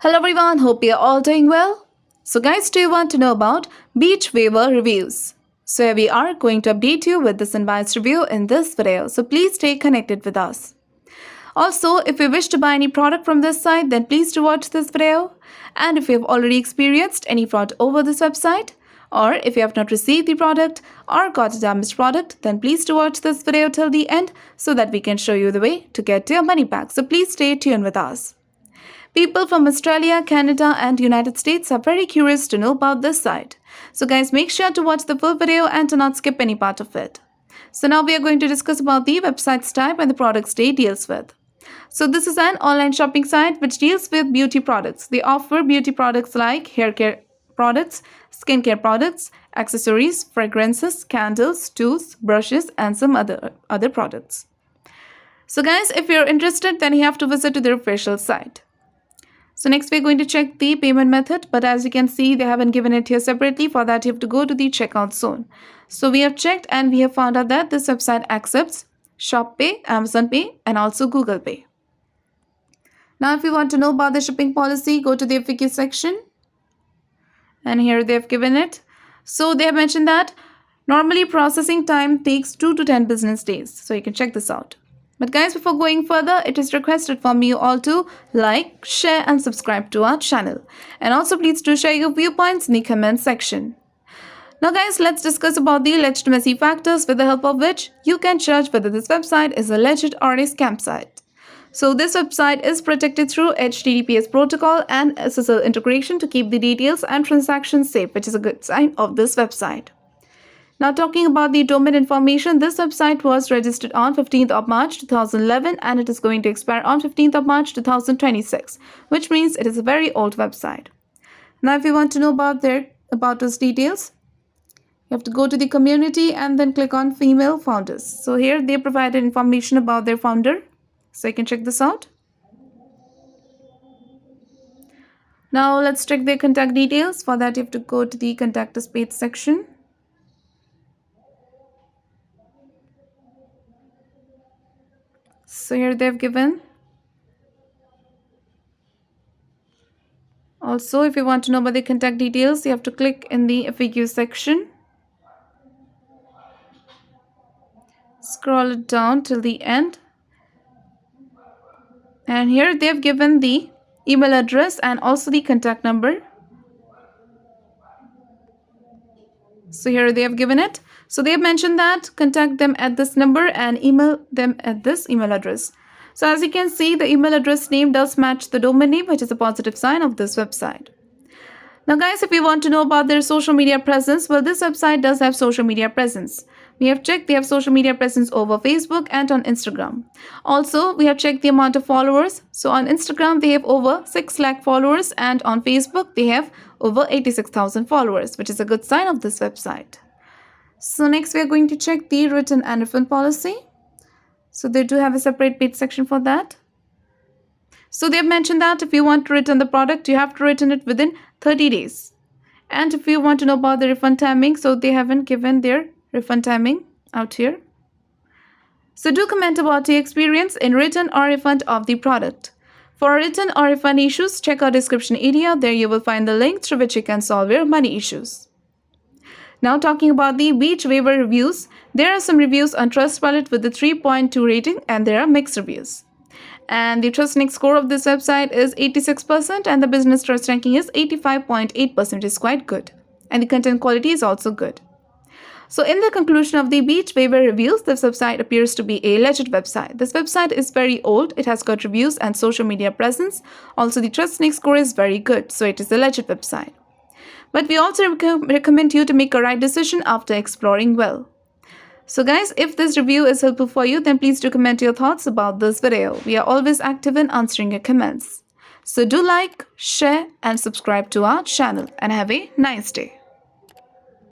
Hello everyone, hope you're all doing well. So guys, do you want to know about beach waiver reviews? So here we are going to update you with this unbiased review in this video. So please stay connected with us. Also, if you wish to buy any product from this site, then please do watch this video. And if you have already experienced any fraud over this website, or if you have not received the product or got a damaged product, then please do watch this video till the end so that we can show you the way to get your money back. So please stay tuned with us. People from Australia, Canada, and United States are very curious to know about this site. So guys, make sure to watch the full video and do not skip any part of it. So now we are going to discuss about the website's type and the products they deals with. So this is an online shopping site which deals with beauty products. They offer beauty products like hair care products, skincare products, accessories, fragrances, candles, tools, brushes, and some other products. So guys, if you're interested, then you have to visit to their official site. So next we're going to check the payment method, but as you can see, they haven't given it here separately. For that, you have to go to the checkout zone. So we have checked and we have found out that this website accepts ShopPay, Amazon Pay, and also Google Pay. Now, if you want to know about the shipping policy, go to the FAQ section. And here they have given it. So they have mentioned that normally processing time takes 2 to 10 business days. So you can check this out. But guys, before going further, it is requested from you all to like, share and subscribe to our channel. And also please do share your viewpoints in the comment section. Now guys, let's discuss about the legitimacy factors with the help of which you can judge whether this website is a legit or a scam site. So this website is protected through HTTPS protocol and SSL integration to keep the details and transactions safe, which is a good sign of this website. Now talking about the domain information, this website was registered on 15th of March 2011 and it is going to expire on 15th of March 2026, which means it is a very old website. Now if you want to know about us details, you have to go to the community and then click on female founders. So here they provided information about their founder. So you can check this out. Now let's check their contact details. For that, you have to go to the contact us page section. So here they've given. Also, if you want to know about the contact details, you have to click in the FAQ section. Scroll it down till the end. And here they've given the email address and also the contact number. So here they have given it. So they have mentioned that contact them at this number and email them at this email address. So as you can see, the email address name does match the domain name, which is a positive sign of this website. Now guys, if you want to know about their social media presence, well, this website does have social media presence. We have checked they have social media presence over Facebook and on Instagram. Also, we have checked the amount of followers. So on Instagram, they have over 6 lakh followers and on Facebook, they have over 86,000 followers, which is a good sign of this website. So next, we are going to check the return and refund policy. So they do have a separate page section for that. So they have mentioned that if you want to return the product, you have to return it within 30 days. And if you want to know about the refund timing, so they haven't given their refund timing out here. So do comment about your experience in return or refund of the product. For return or refund issues, check our description area. There you will find the link through which you can solve your money issues. Now talking about the beach waiver reviews, there are some reviews on Trustpilot with the 3.2 rating and there are mixed reviews. And the TrustNext score of this website is 86% and the business trust ranking is 85.8%, which is quite good. And the content quality is also good. So in the conclusion of the beach waiver reviews, this website appears to be a legit website. This website is very old. It has got reviews and social media presence. Also, the TrustNext score is very good. So it is a legit website. But we also recommend you to make a right decision after exploring well. So guys, if this review is helpful for you, then please do comment your thoughts about this video. We are always active in answering your comments. So do like, share and subscribe to our channel and have a nice day.